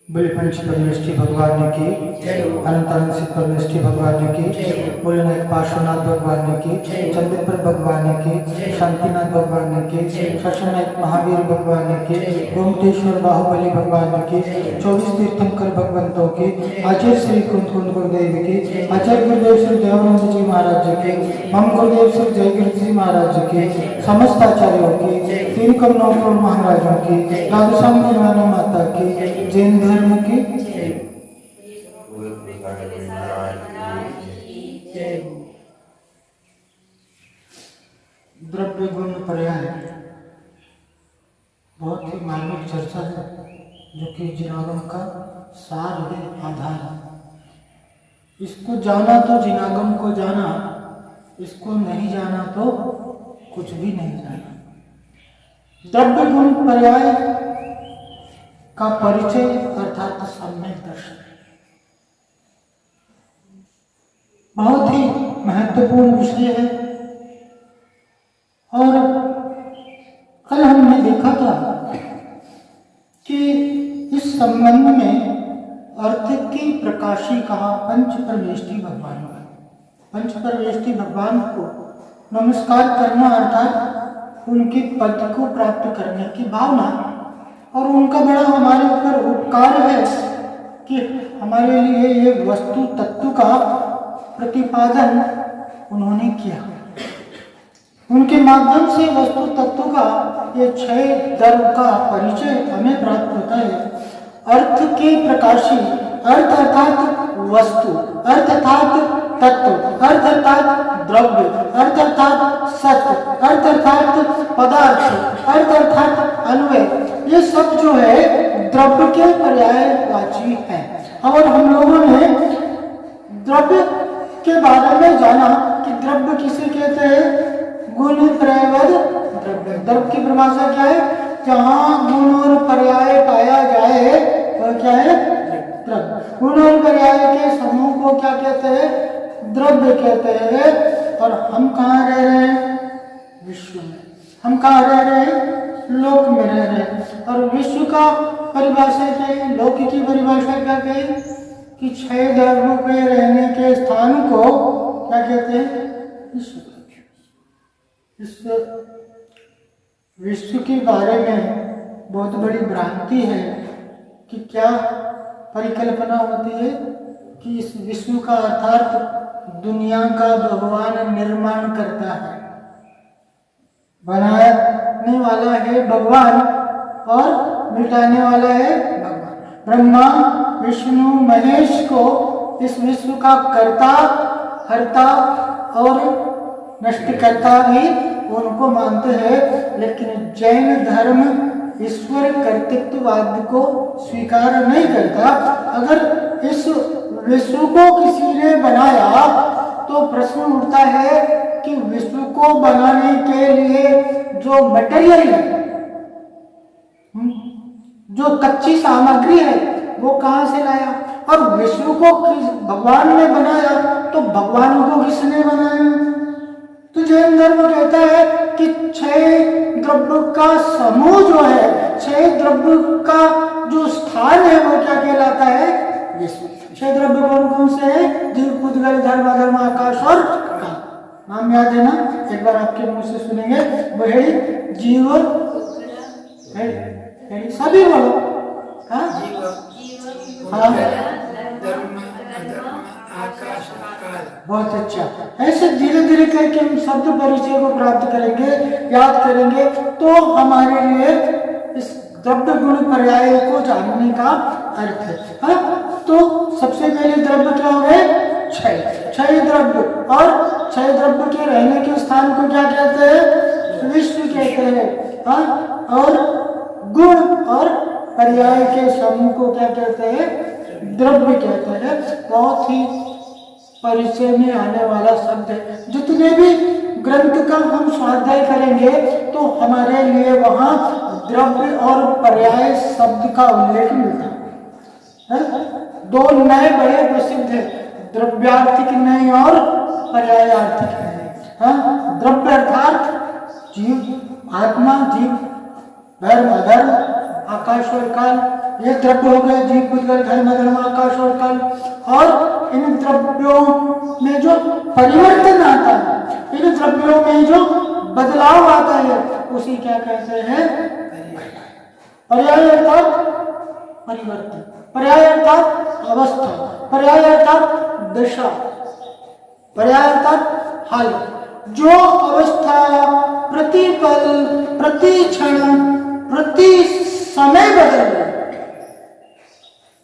बोले पंच परमेष्ठी भगवान की, अनंत अनंत सिद्ध परमेष्ठी भगवान की, बोले नायक पार्श्वनाथ भगवान की, चंद्रपर भगवान की, शांतिनाथ भगवान की, शशनायक महावीर भगवान की, गोमतेश्वर बाहुबली भगवान की, 24 तीर्थंकर भगवंतों की, आचार्य श्री कुंद कुंद गुरुदेव की, आचार्य गुरुदेव श्री देवानंद जी महाराज जी की, मम गुरुदेव श्री जय गुरु जी महाराज जी की, समस्त आचार्यों की, तीन कमलों महाराजों की, राधुश्याम दीवानी माता की, जैन धर्म की द्रव्य गुण पर्याय बहुत ही मार्मिक चर्चा है, जो कि जिनागम का सार है, आधार है। इसको जाना तो जिनागम को जाना, इसको नहीं जाना तो कुछ भी नहीं जाना। द्रव्य गुण पर्याय का परिचय अर्थात सम्यक दर्शन बहुत ही महत्वपूर्ण विषय है। और कल हमने देखा था कि इस संबंध में अर्थ की प्रकाशी कहा पंच परमेष्ठी भगवान का। पंच परमेष्ठी भगवान को नमस्कार करना अर्थात उनके पद को प्राप्त करने की भावना, और उनका बड़ा हमारे ऊपर उपकार है कि हमारे लिए ये वस्तु तत्व का प्रतिपादन उन्होंने किया। उनके माध्यम से वस्तु तत्व का ये 6 द्रव्य का परिचय हमें प्राप्त होता है। अर्थ के प्रकाशी, अर्थ अर्थात वस्तु, अर्थ अर्थात तत्व, अर्थ अर्थात द्रव्य, अर्थ अर्थात सत्य, अर्थ अर्थात पदार्थ, अर्थ अर्थात अन्वय, ये सब जो है द्रव्य के पर्यायवाची है। और हम लोगों ने द्रव्य के बारे में जाना कि द्रव्य किसे कहते हैं, गुण पर्यायवाद द्रव्य। द्रव्य की परिभाषा क्या है, जहां गुण और पर्याय पाया जाए वह क्या है, द्रव्य। गुण और पर्याय के समूह को क्या कहते हैं, द्रव्य कहते हैं। और हम कहाँ रह रहे हैं, विश्व में। हम कहाँ रह रहे हैं, लोक में रह रहे हैं। और विश्व का परिभाषा क्या है, लोक की परिभाषा क्या कही कि 6 द्रव्यों के रहने के स्थान को क्या कहते हैं, विश्व। इस विश्व के बारे में बहुत बड़ी भ्रांति है कि क्या परिकल्पना होती है कि इस विश्व का अर्थात दुनिया का भगवान निर्माण करता है, बनाने वाला है भगवान और मिटाने वाला है भगवान। ब्रह्मा विष्णु महेश को इस विश्व का कर्ता, हर्ता और नष्टकर्ता भी उनको मानते हैं। लेकिन जैन धर्म ईश्वर कर्तृत्ववाद को स्वीकार नहीं करता। अगर इस विश्व को किसी ने बनाया तो प्रश्न उठता है कि विश्व को बनाने के लिए जो मटेरियल है, जो कच्ची सामग्री है, वो कहाँ से लाया। और विश्व को भगवान ने बनाया तो भगवान को किसने बनाया। तो जैन धर्म कहता है कि 6 द्रव्य का समूह जो है, 6 द्रव्य का जो स्थान है वो क्या कहलाता है, विश्व। 6 द्रव्य कौन कौन से हैं, जीव, पुद्गल, धर्म, अधर्म, आकाश और काल। नाम याद है ना, एक बार आपके मुंह से सुनेंगे, वो है जीव, सभी बोलो, हाँ बहुत अच्छा। ऐसे धीरे धीरे करके हम शब्द परिचय को प्राप्त करेंगे, याद करेंगे, तो हमारे लिए इस द्रव्य गुण पर्याय को जानने का अर्थ है। हाँ? तो सबसे पहले द्रव्य क्या हो गए, 6 द्रव्य। और 6 द्रव्य के रहने के स्थान को क्या कहते हैं, विश्व कहते हैं। हाँ? और गुण और पर्याय के समूह को क्या कहते हैं, द्रव्य कहते हैं। बहुत ही परिचय में आने वाला शब्द है। जितने भी ग्रंथ का हम स्वाध्याय करेंगे तो हमारे लिए वहां द्रव्य और पर्याय शब्द का उल्लेख मिलता है। 2 नए बड़े प्रसिद्ध है, द्रव्यार्थिक नए और पर्यायार्थिक नए। द्रव्य अर्थात जीव, आत्मा, जीव, धर्म, अधर्म, आकाश और काल, ये द्रव्य हो गए जीव बुद्धगल धर्म धर्म आकाश और काल। और इन द्रव्यों में जो परिवर्तन आता है, इन द्रव्यों में जो बदलाव आता है, उसी क्या कहते हैं? पर्याय अर्थात परिवर्तन, पर्याय अर्थात अवस्था, पर्याय अर्थात दशा, पर्याय अर्थात हाल। जो अवस्था प्रतिपल प्रति क्षण प्रति समय बदल रही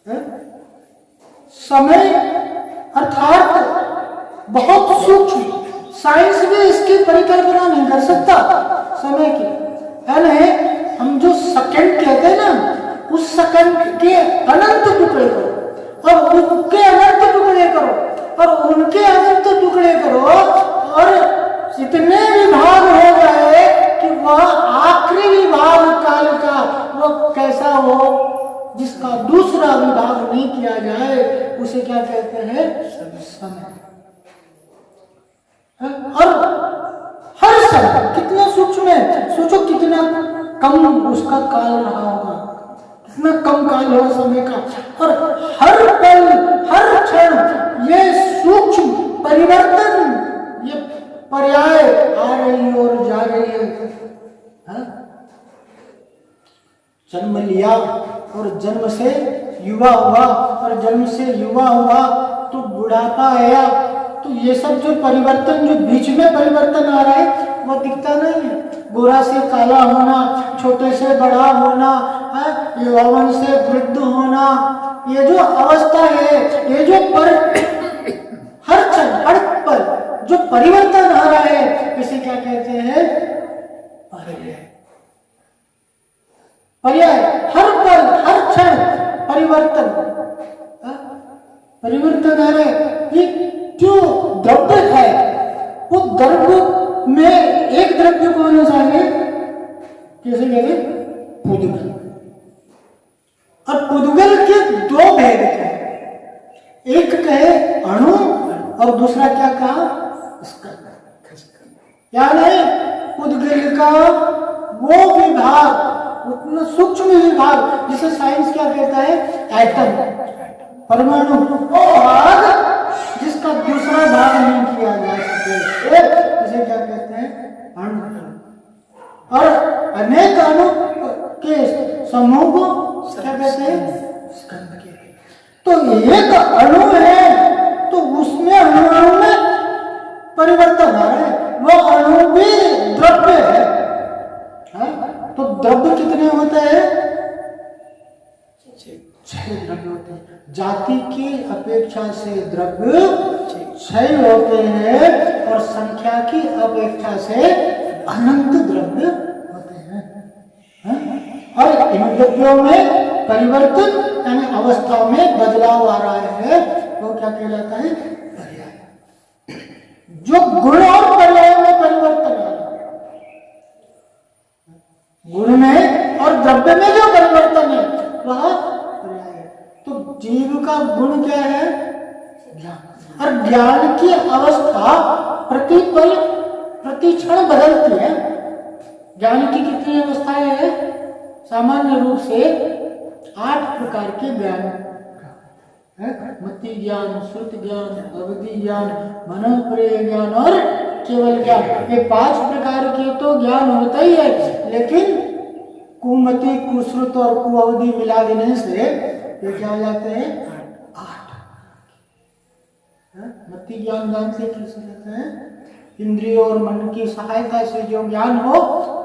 है, समय अर्थात बहुत सूक्ष्म, साइंस भी इसकी परिकल्पना नहीं कर सकता समय की। यानी हम जो सेकंड कहते हैं ना, उस सेकंड के अनंत टुकड़े करो और उनके अनंत टुकड़े करो और उनके अनंत टुकड़े करो और इतने विभाग हो गए कि वह आखिरी विभाग काल का वो कैसा हो जिसका दूसरा विभाग नहीं किया जाए, उसे क्या कहते हैं? समय। और हर समय कितना सूक्ष्म है, सोचो कितना कम उसका काल रहा होगा, कितना कम काल होगा समय का। और हर पल हर क्षण ये सूक्ष्म परिवर्तन, ये पर्याय आ रही और जा रही है। जन्म लिया और जन्म से युवा हुआ और जन्म से युवा हुआ तो बुढ़ापा आया, तो ये सब जो परिवर्तन, जो बीच में परिवर्तन आ रहा है, वो दिखता नहीं है। गोरा से काला होना, छोटे से बड़ा होना, यौवन से वृद्ध होना, ये जो अवस्था है, ये जो हर क्षण हर पल जो परिवर्तन आ रहा है, इसे क्या कहते हैं? पर्याय। पर्याय हर पल हर क्षण परिवर्तन, परिवर्तन आ रहा है। ये जो द्रव्य है, वो द्रव्य में एक द्रव्य को होना चाहिए, कैसे कहते? पुद्गल। और पुद्गल के दो भेद थे, एक कहे अणु और दूसरा क्या कहा? यानी पुद्गल का वो विभाग, उतना सूक्ष्म विभाग जिसे साइंस क्या कहता है? एटम, परमाणु, वो भाग जिसका दूसरा भाग नहीं किया जा सके, इसे क्या कहते हैं? अणु। और अनेक अणु के समूह को क्या कहते हैं? स्कंध कहते हैं। तो एक अणु है तो उसमें अणु में परिवर्तन आ रहा है, वो अणु भी द्रव्य है। तो द्रव्य कितने होते हैं? 6 द्रव्य होते हैं। जाति की अपेक्षा से द्रव्य 6 होते हैं और संख्या की अपेक्षा से अनंत द्रव्य होते हैं। और इन द्रव्यों में परिवर्तन यानी अवस्था में बदलाव आ रहा है, वो क्या कहलाता है? पर्याय। जो गुण और पर्याय में परिवर्तन आ रहा है, गुण में और द्रव्य में जो परिवर्तन है वह पर्याय है। तो जीव का गुण क्या है? ज्ञान। और ज्ञान की अवस्था प्रतिपल प्रति क्षण बदलती है। ज्ञान की कितनी अवस्थाएं हैं? सामान्य रूप से 8 प्रकार के ज्ञान है। मति ज्ञान, श्रुति ज्ञान, अवधि ज्ञान, मनोप्रिय ज्ञान और केवल ज्ञान। ये 5 प्रकार के तो ज्ञान होता ही है, लेकिन कुमति, कुश्रुत और कुअवधि मिला देने से ये क्या हो जाते हैं? 8। मति ज्ञान जानते कैसे जाते हैं? इंद्रियों और मन की सहायता से जो ज्ञान हो,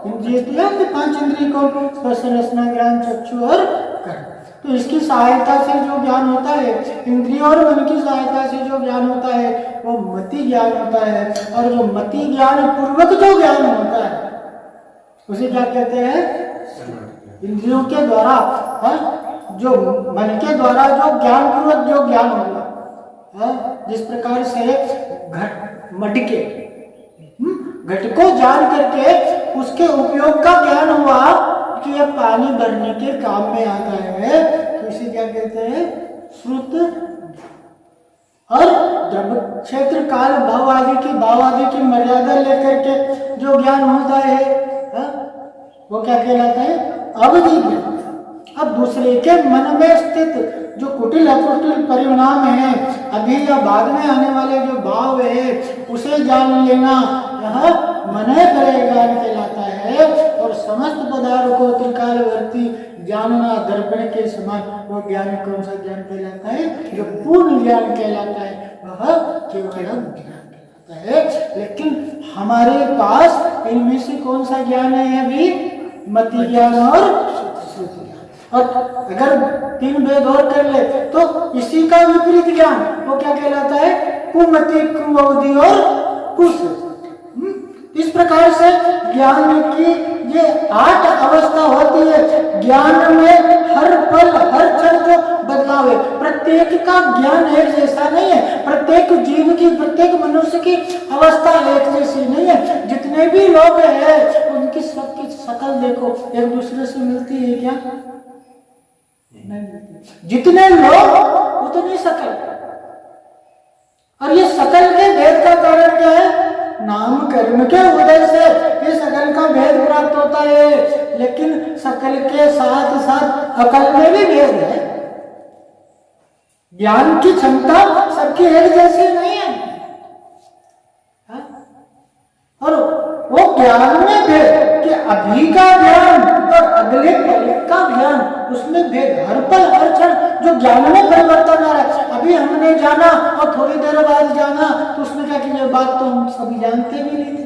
इंद्रिय तो 5 इंद्रिय को स्पर्श रसना ज्ञान चक्षु और कर्म, तो इसकी सहायता से जो ज्ञान होता है, इंद्रियों और मन की सहायता से जो ज्ञान होता है, वो मति ज्ञान होता है। और जो मति ज्ञान पूर्वक जो ज्ञान होता है उसे क्या कहते हैं? इंद्रियों के द्वारा, जो मन के द्वारा जो ज्ञान पूर्वक जो ज्ञान होगा, जिस प्रकार से मटके घट को जान करके उसके उपयोग का ज्ञान हुआ कि यह पानी भरने के काम में आता है, तो इसे क्या कहते हैं? श्रुत। और द्रव्य क्षेत्र काल भाव आदि की मर्यादा लेकर के जो ज्ञान होता है, वो क्या कहलाता है? अवधि ज्ञान। अब दूसरे के मन में स्थित जो कुटिल अकुटिल परिणाम है, अभी या बाद में आने वाले जो भाव है, उसे जान लेना यह मन करे ज्ञान कहलाता है। और समस्त पदार्थ को त्रिकालवर्ती जानना दर्पण के समान, वो ज्ञान कौन सा ज्ञान कहलाता है? जो पूर्ण ज्ञान कहलाता है, वह केवल ज्ञान कहलाता है। लेकिन हमारे पास इनमें से कौन सा ज्ञान है? अभी मति ज्ञान और श्रुति ज्ञान। और अगर तीन भेद और कर ले तो इसी का विपरीत ज्ञान वो क्या कहलाता है? कुमति, कुअवधि और कुश्रुति। इस प्रकार से ज्ञान की ये 8 अवस्था होती है। ज्ञान में हर पल हर क्षण जो बदलाव है, प्रत्येक का ज्ञान एक जैसा नहीं है। प्रत्येक जीव की, प्रत्येक मनुष्य की अवस्था एक जैसी नहीं है। जितने भी लोग हैं उनकी सबकी शकल देखो एक दूसरे से मिलती है क्या? नहीं मिलती। जितने लोग उतनी शकल। और ये शकल के भेद का कारण क्या है? नाम कर्म के उदय से ये शकल का भेद प्राप्त होता है। लेकिन शकल के साथ साथ अकल में भी भेद है। ज्ञान की क्षमता सबकी एक जैसी नहीं है। और वो ज्ञान में भेद कि अभी का ज्ञान और अगले पल का ज्ञान, उसमें भेद हर पल हर क्षण जो ज्ञान में परिवर्तन आ रहा है। अभी हमने जाना और थोड़ी देर बाद जाना तो उसमें क्या कि ये बात तो हम सभी जानते भी नहीं थे।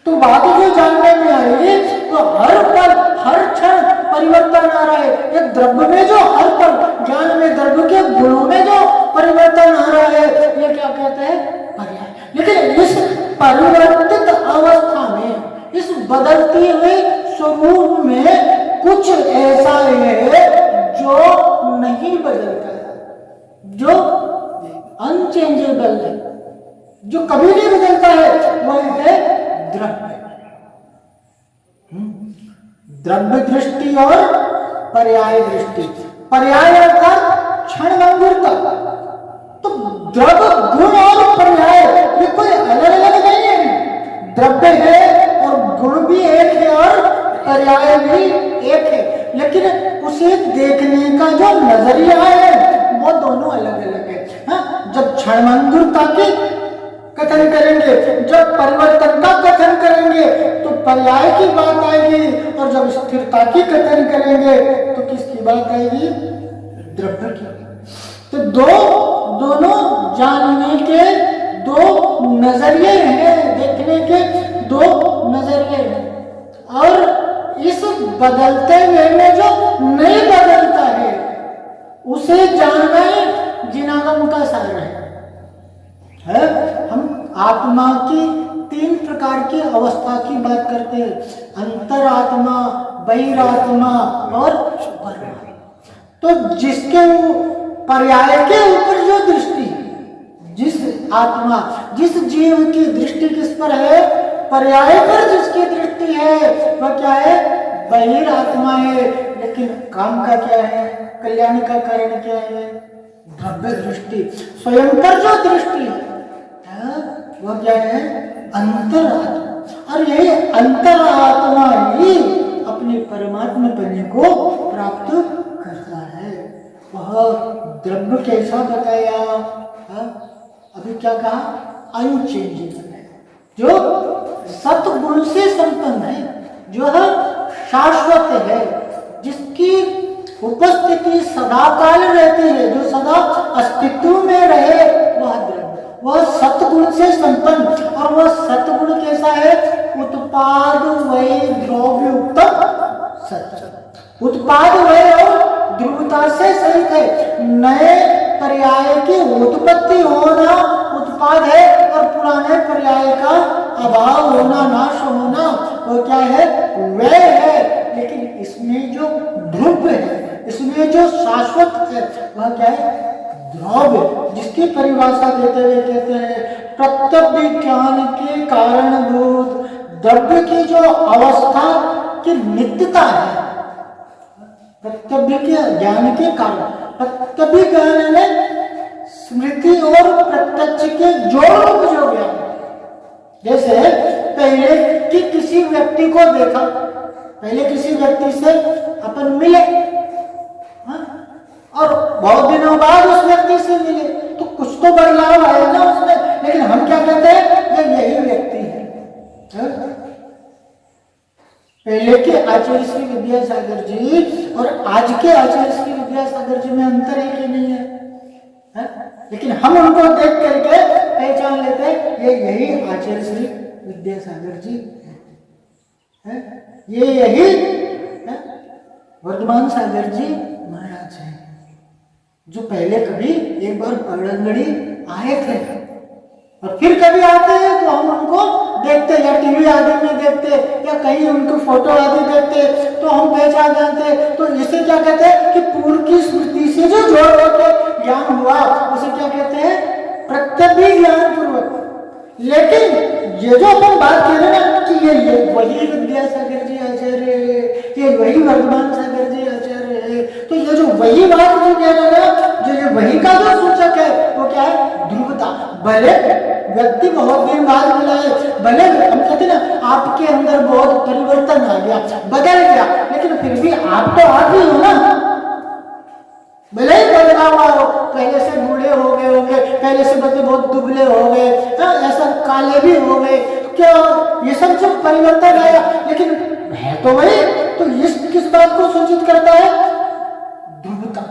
तो बात जो जानने में आई तो हर पल हर क्षण परिवर्तन आ रहा है। एक द्रव्य में जो हर पल, ज्ञान में द्रव्य के गुणों में जो परिवर्तन आ रहा है, ये क्या कहते हैं? पर्याय। लेकिन इस परिवर्तित अवस्था में, इस बदलती हुई स्वरूप में कुछ ऐसा है जो नहीं बदलता है, जो अनचेंजेबल है, जो कभी नहीं बदलता है। वह है द्रव्य। द्रव्य दृष्टि और पर्याय दृष्टि। पर्याय अर्थात क्षणभंगुरता। तो द्रव्य, गुण और पर्याय ये कोई अलग अलग नहीं है। द्रव्य है और गुण भी एक है और पर्याय भी एक है। लेकिन उसे देखने का जो नजरिया है वो दोनों अलग अलग है। जब क्षणभंगुरता की कथन करेंगे, जब परिवर्तन का कथन करेंगे तो पर्याय की बात आएगी, और जब स्थिरता की कथन करेंगे तो किसकी बात आएगी? द्रव्य की। तो दोनों जानने के दो नजरिए हैं, देखने के दो नजरिए हैं। और इस बदलते हुए में जो नहीं बदलता है उसे जानना ही जिनागम का सार है। हम आत्मा की 3 प्रकार की अवस्था की बात करते हैं, अंतरात्मा, बहिरात्मा और परमात्मा। तो जिसके पर्याय के ऊपर जो दृष्टि, जिस आत्मा, जिस जीव की दृष्टि किस पर है? पर्याय पर जिसकी दृष्टि है वह क्या है? बहिरात्मा है। लेकिन काम का क्या है? कल्याण का कारण क्या है? द्रव्य दृष्टि। स्वयं पर जो दृष्टि है वह क्या है? अंतरात्मा। और यही अंतरात्मा ही अपने परमात्मा पने को प्राप्त करता है। वह द्रव्य कैसा बताया? अभी क्या कहा? अनचेंजेबल है, जो सत्गुण से संपन्न है, जो शाश्वत है, जिसकी उपस्थिति सदा काल रहती है, जो सदा अस्तित्व में रहे, वह द्रव्य। वह सत्गुण से संपन्न। और वह सत्गुण कैसा है? उत्पाद वय द्रव्य उत्तम सत्य। उत्पाद वय और ध्रुवता से सहित है। नए पर्याय की उत्पत्ति होना उत्पाद है, और पुराने पर्याय का अभाव होना, नाश होना, वो क्या है? वय है। लेकिन इसमें जो ध्रुव है, इसमें जो शाश्वत है, वह क्या है? द्रव्य। जिसकी परिभाषा देते हुए कहते हैं प्रत्यक्ष ज्ञान के कारणभूत द्रव्य की जो अवस्था की नित्यता है, प्रत्यक्ष के ज्ञान के कारण। प्रत्यक्ष ज्ञान में स्मृति और प्रत्यक्ष के जोड़ रूप जो ज्ञान। जैसे पहले कि किसी व्यक्ति को देखा, पहले किसी व्यक्ति से अपन मिले, और बहुत दिनों बाद उस व्यक्ति से मिले तो कुछ तो बदलाव आया ना उसमें, लेकिन हम क्या कहते हैं ये यही व्यक्ति है। पहले के आचार्य श्री विद्यासागर जी और आज के आचार्य श्री विद्यासागर जी में अंतर है कि नहीं है? लेकिन हम उनको देख करके पहचान लेते हैं ये यही आचार्य श्री विद्यासागर जी है, ये यही वर्धमान सागर जी महाराज हैं जो पहले कभी एक बार पगड़ंगड़ी आए थे और फिर कभी आते हैं तो हम उनको देखते या टीवी आदि में देखते या कहीं उनको फोटो आदि देखते तो हम पहचान जाते। तो इसे क्या कहते हैं कि पूर्व की स्मृति से जो जोड़ होकर ज्ञान हुआ उसे क्या कहते हैं प्रत्यक्ष ज्ञान पूर्वक। लेकिन ये जो अपन बात कर रहे हैं ना कि ये वही विद्यासागर जी आचार्य है, ये वही वर्धमान सागर जी आचार्य है, तो ये जो वही बात जो कह रहे हैं जो ये वही का जो सूचक है वो क्या है ध्रुवता। भले व्यक्ति बहुत दिन बाद मिला है, भले हम कहते ना आपके अंदर बहुत परिवर्तन आ गया बदल गया, लेकिन फिर भी आप तो आप ही हो ना, भले ही बदलाव हो, पहले से बूढ़े हो गए होंगे, पहले से बच्चे बहुत दुबले हो गए, ऐसा काले भी हो गए, क्या ये सब जो परिवर्तन आया लेकिन है तो वही। तो इस किस बात को सूचित करता है ध्रुवता,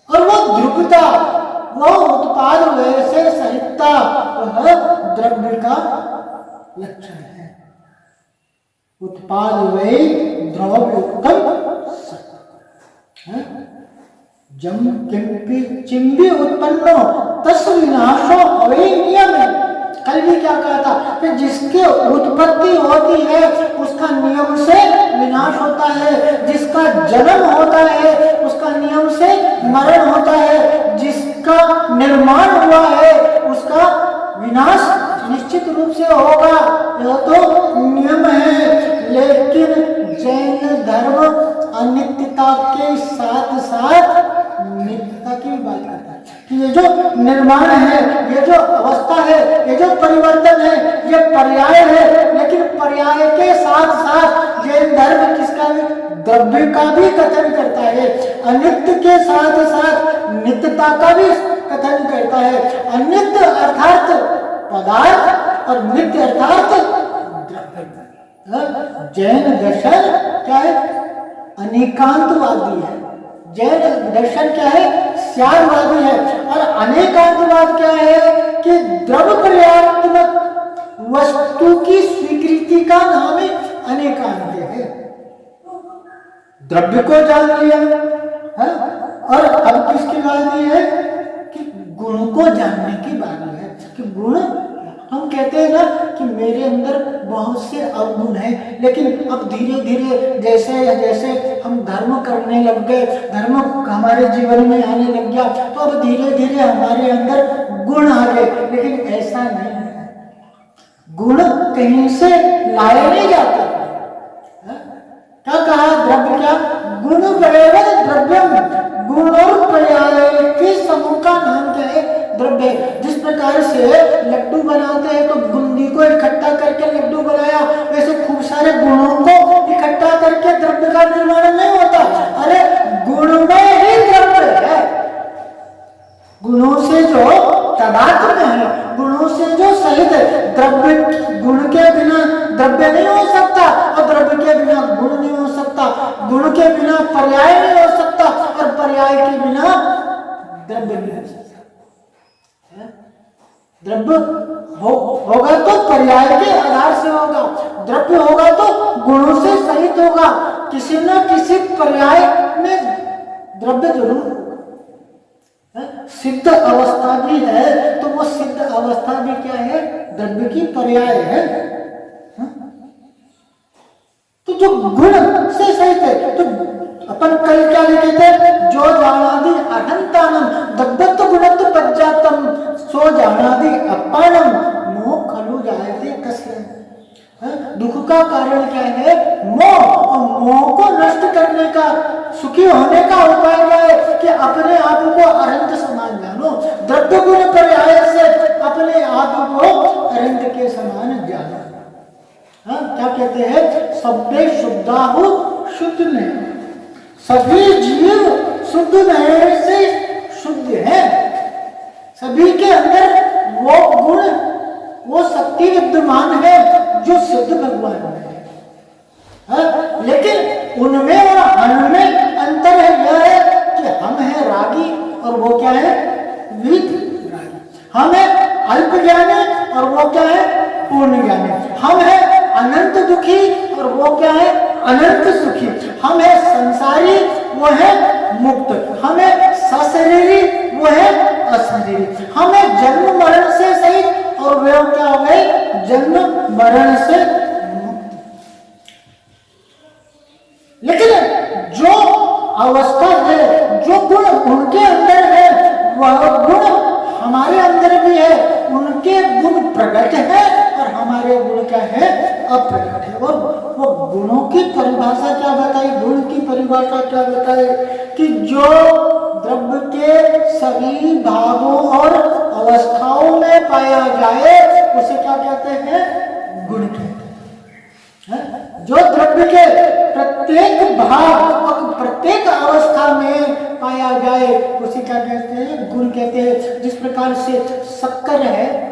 और वो ध्रुवता वो उत्पाद वैसे सहितता वह द्रव्य का लक्षण है। उत्पाद वै द्रव्य जम किंपि चिंबी उत्पन्नो तस् विनाशो अवैनियम। कल भी क्या कहा था कि जिसके उत्पत्ति होती है उसका नियम से विनाश होता है, जिसका जन्म होता है उसका नियम से मरण होता है, जिसका निर्माण हुआ है उसका विनाश निश्चित रूप से होगा, यह तो नियम है। लेकिन जैन धर्म अनित्यता के साथ साथ नित्यता की बात करता है कि ये जो निर्माण है, ये जो अवस्था है, ये जो परिवर्तन है, ये पर्याय है, लेकिन पर्याय के साथ साथ जैन धर्म किसका भी द्रव्य का भी कथन करता है, अनित्य के साथ साथ नित्यता का भी कथन करता है। अनित्य अर्थात पदार्थ और नित्य अर्थात द्रव्य। जैन दर्शन क्या है अनेकांतवादी है, जैन दर्शन क्या है स्यारवादी है, और अनेकांतवाद क्या है कि द्रव्य पर्यात्मक वस्तु की स्वीकृति का नाम ही अनेकांत है। द्रव्य को जान लिया है और अब किसकी बात है कि गुण को जानने की बात है कि गुण हम कहते हैं ना कि मेरे अंदर बहुत से अवगुण हैं, लेकिन अब धीरे धीरे जैसे जैसे हम धर्म करने लग गए, धर्म हमारे जीवन में आने लग गया, तो अब धीरे धीरे हमारे अंदर गुण आ गए। लेकिन ऐसा नहीं है, गुण कहीं से लाए नहीं जाते। क्या कहा द्रव्य क्या गुण द्रव्यम, गुण और पर्याय के समूह का नाम क्या है द्रव्य। जिस प्रकार से लड्डू बनाते हैं तो बूंदी को इकट्ठा करके लड्डू बनाया, वैसे खूब सारे गुणों को इकट्ठा करके द्रव्य का निर्माण नहीं होता। अरे गुण में ही द्रव्य है, गुणों से जो तदात्म है, गुणों से जो सहित है। द्रव्य गुण के बिना द्रव्य नहीं हो सकता और द्रव्य के बिना गुण नहीं हो सकता, गुण के बिना पर्याय नहीं हो सकता और पर्याय के बिना द्रव्य नहीं हो सकता। द्रव्य होगा तो पर्याय के आधार से होगा, द्रव्य होगा तो गुणों से सहित होगा, किसी न किसी पर्याय में द्रव्य जरूर होगा। सिद्ध अवस्था भी है तो वो सिद्ध अवस्था भी क्या है द्रव्य की पर्याय है। तो जो गुण से सहित है, तो अपन कल क्या लिखे थे जो जानादि अहंतानम दग्धत्व गुणत्व पज्जातम सो जानादि अपानम मोह खलु जायते कस्य। दुख का कारण क्या है मोह, और मोह को नष्ट करने का सुखी होने का उपाय क्या है कि अपने आप को अनंत समान जानो। द्रव्य गुण पर्याय से अपने आप को अनंत के समान जानो। क्या कहते हैं सभ्य शुद्धा हो शुद्ध में, सभी जीव शुद्ध रहने से शुद्ध है, सभी के अंदर वो गुण, वो शक्ति विद्यमान है जो सिद्ध भगवान में है। लेकिन उनमें और हमें अंतर है, यह है कि हम हैं रागी और वो क्या है, विद रागी। हम है अल्प ज्ञानी और वो क्या है, पूर्ण ज्ञानी। हम है अनंत दुखी और वो क्या है, अनंत सुखी। हम है संसारी, वो है मुक्त। हम है सशरीरी, वो है अशरीरी। हम है जन्म मरण से सहित और वे क्या हो गए, जन्म मरण से मुक्त। लेकिन जो अवस्था है, जो गुण उनके अंदर है, वह गुण हमारे अंदर भी है। उनके गुण प्रकट है और हमारे गुण क्या है, अप्रकट है। और वो गुणों की परिभाषा क्या बताई, गुण की परिभाषा क्या बताई कि जो द्रव्य के सभी भागों और अवस्थाओं में पाया जाए उसे क्या कहते हैं, गुण कहते हैं। जो द्रव्य के प्रत्येक भाग और प्रत्येक अवस्था में पाया जाए उसे क्या कहते हैं, गुण कहते हैं। जिस प्रकार से शक्कर है,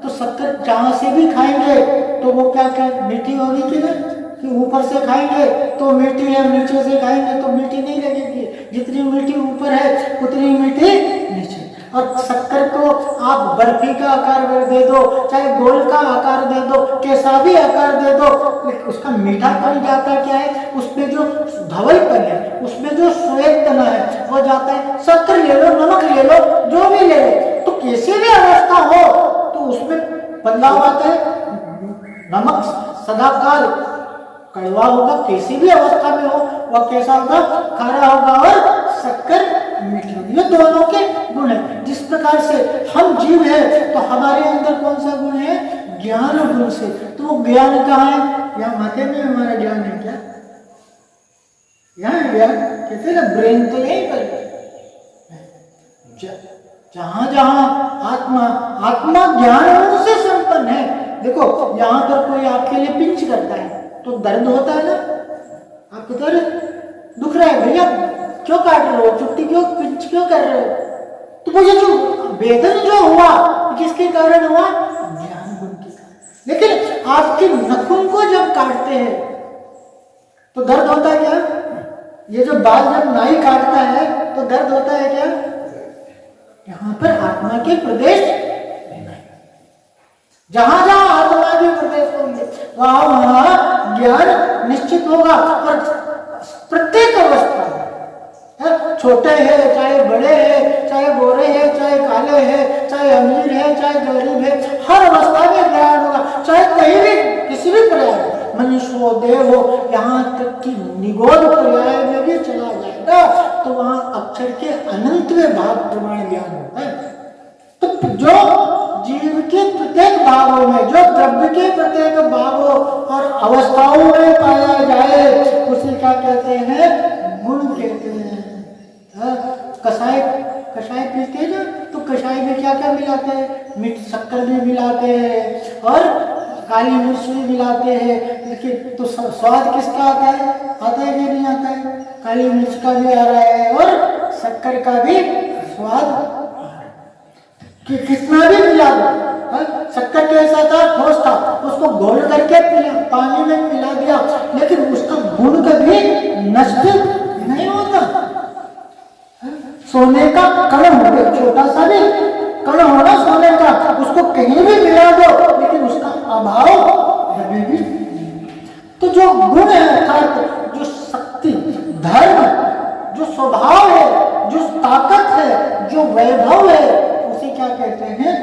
तो शक्कर जहां से भी खाएंगे तो वो क्या मीठी होगी कि नहीं, कि ऊपर से खाएंगे तो मीठी है, नीचे से खाएंगे तो मीठी नहीं लगेगी। जितनी मीठी ऊपर है उतनी मीठी नीचे। और शक्कर को आप बर्फी का आकार दे दो, चाहे गोल का आकार दे दो, कैसा भी आकार दे दो, उसका मीठापन जाता क्या है, उसमें जो धवलपन है, उसमें जो श्वेतना है वो जाता है। शक्कर ले लो, नमक ले लो, जो भी ले लो, तो किसी भी अवस्था हो तो उसमें बदलाव आता है। नमक सदाकाल कड़वा होगा, किसी भी अवस्था में हो वह कैसा होगा, खारा होगा, और शक्कर मीठी होगी। ये दोनों के गुण है। जिस प्रकार से हम जीव है तो हमारे अंदर कौन सा गुण है, ज्ञान गुण से। तो वो ज्ञान कहाँ है, यहाँ माथे में हमारा ज्ञान है क्या, यहाँ ज्ञान कहते ना, ब्रेन तो यही पर जहां जहां आत्मा, आत्मा ज्ञान गुण से संपन्न है। देखो यहाँ पर कोई आपके लिए पिंच करता है तो दर्द होता है ना, आपको दर्द दुख रहा है, भैया क्यों काट रहे हो, चुट्टी क्यों, पिंच क्यों कर रहे हो, तो मुझे जो वेदन जो हुआ किसके कारण हुआ, ज्ञान गुण के कारण। लेकिन आपके नखून को जब काटते हैं तो दर्द होता है क्या, ये जो बाल जब नाई काटता है तो दर्द होता है क्या, यहाँ पर आत्मा के प्रदेश नहीं। जहां जहां आत्मा के प्रदेश होंगे वहां वहां ज्ञान निश्चित होगा। और प्रत्येक अवस्था में, छोटे हैं चाहे बड़े हैं, चाहे गोरे हैं चाहे काले हैं, चाहे अमीर है चाहे गरीब है, हर अवस्था में ज्ञान होगा। चाहे कहीं भी किसी भी पर्याय, मनुष्य हो, देव हो, यहाँ तक कि निगोद पर्याय में भी चला जाएगा तो वहां अक्षर के अनंतवें भाग प्रमाण ज्ञान होता है। तो जो जीव के प्रत्येक भागों में, जो द्रव्य के प्रत्येक भागों और अवस्थाओं में पाया जाए उसे क्या कहते हैं, गुण कहते हैं। कषाय कषाय पीते हैं ना, तो कषाय में क्या क्या मिलाते हैं, मीठ शक्कर भी मिलाते हैं और काली मिर्च भी मिलाते हैं। लेकिन तो स्वाद किसका आता है कि नहीं आता है, काली मिर्च का भी आ रहा है और शक्कर का भी स्वाद कि कितना भी मिला दो। शक्कर कैसा था, ठोस था, उसको घोल करके पानी में मिला दिया, लेकिन उसका गुण कभी नष्ट नहीं होता। सोने का कण हो गया, छोटा सा भी कण होना सोने का, उसको कहीं भी मिला दो लेकिन उसका अभाव कभी भी। तो जो गुण है अर्थात जो शक्ति, धर्म, जो स्वभाव है, जो ताकत है, जो वैभव है, उसे क्या कहते हैं,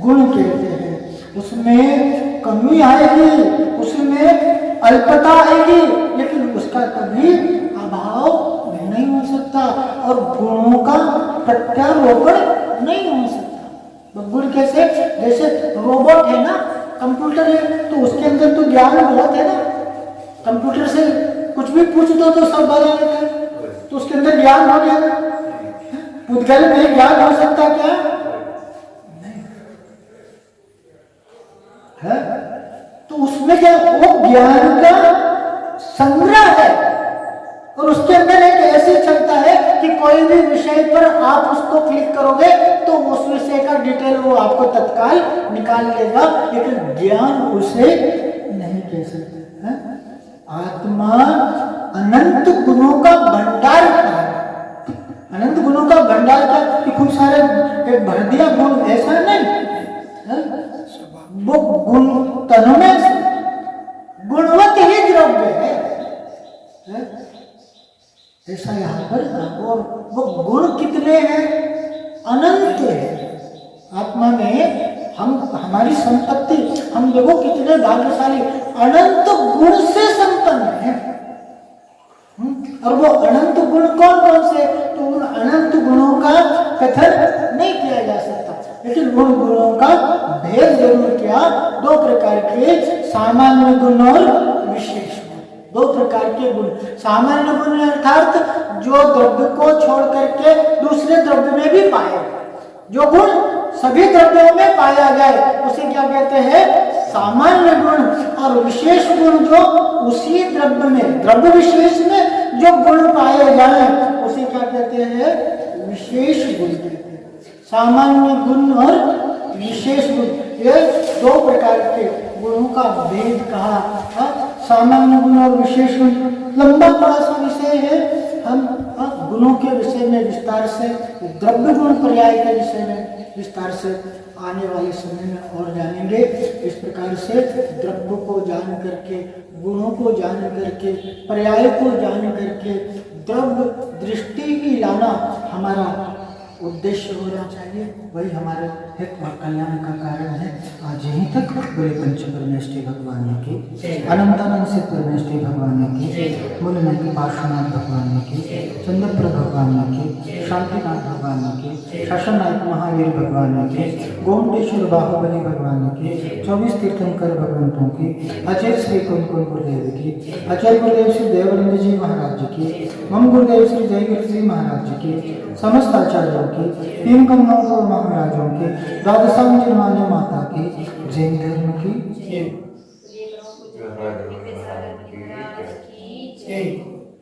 गुण कहते हैं। उसमें कमी आएगी, उसमें अल्पता आएगी, लेकिन उसका कभी अभाव नहीं हो सकता और गुणों का प्रत्यारोपण नहीं हो सकता। गुण कैसे, जैसे रोबोट है ना, कंप्यूटर है, तो उसके अंदर तो ज्ञान बहुत है ना, कंप्यूटर से कुछ भी पूछ दो तो सब बता देता है, तो उसके अंदर ज्ञान हो गया। पुद्गल में ज्ञान हो सकता क्या, नहीं है। तो उसमें क्या, वो ज्ञान का संग्रह है और उसके अंदर एक ऐसी क्षमता है कोई भी विषय पर आप उसको क्लिक करोगे तो उस विषय का डिटेल वो आपको तत्काल निकाल लेगा, लेकिन ज्ञान उसे नहीं कह सकते हैं। आत्मा अनंत गुणों का भंडार है। अनंत गुणों का भंडार का कि खूब सारे भर दिया गुण, ऐसा नहीं है? वो गुण तन में गुणवत ही द्रव्य है, ऐसा यहाँ पर। और वो गुण कितने हैं? अनंत है। आत्मा में हम हमारी संपत्ति, हम देखो कितने भाग्यशाली, अनंत गुण से संपन्न है। और वो अनंत गुण कौन कौन से? तो उन अनंत गुणों का कथन नहीं किया जा सकता, लेकिन उन गुणों का भेद जरूर किया। दो प्रकार के सामान्य गुण और विशेष गुण, दो प्रकार के गुण। सामान्य गुण अर्थात जो द्रव्य को छोड़ करके दूसरे द्रव्य में भी पाए, जो गुण सभी द्रव्यों में पाया जाए उसे क्या कहते हैं? सामान्य गुण। और विशेष गुण जो उसी द्रव्य में, द्रव्य विशेष में जो गुण पाए जाए उसे क्या कहते हैं? विशेष गुण कहते हैं। सामान्य गुण और विशेष गुण, ये दो प्रकार के गुणों का भेद कहा। सामान्य गुण और विशेष गुण लंबा बड़ा सा विषय है। हम गुणों के विषय में विस्तार से, द्रव्य गुण पर्याय के विषय में विस्तार से आने वाले समय में और जानेंगे। इस प्रकार से द्रव्य को जान करके, गुणों को जान करके, पर्याय को जान करके द्रव्य दृष्टि की लाना हमारा उद्देश्य होना चाहिए। वही हमारे हित और कल्याण का कारण है। आज यहीं तक। बड़े पंच परमेष्ठी भगवान की, अनंतानंद से परमेष्ठी भगवान की, मूलनाथ पार्श्वनाथ भगवान की, चंद्रप्र भगवान की, शांतिनाथ भगवान की, शासनायक महावीर भगवान की, गोमटेश्वर बाहुबली भगवान की, 24 तीर्थंकर भगवंतों की, आचार्य श्री कुंकुम गुरुदेव की, आचार्य गुरुदेव श्री देवानंद जी महाराज की, मम गुरुदेव श्री जय गुरु श्री महाराज की, समस्त आचार्यों की, तीन कमलों महाराजों की, द्वादशांजन मान्य माता की, जैन धर्म की जय।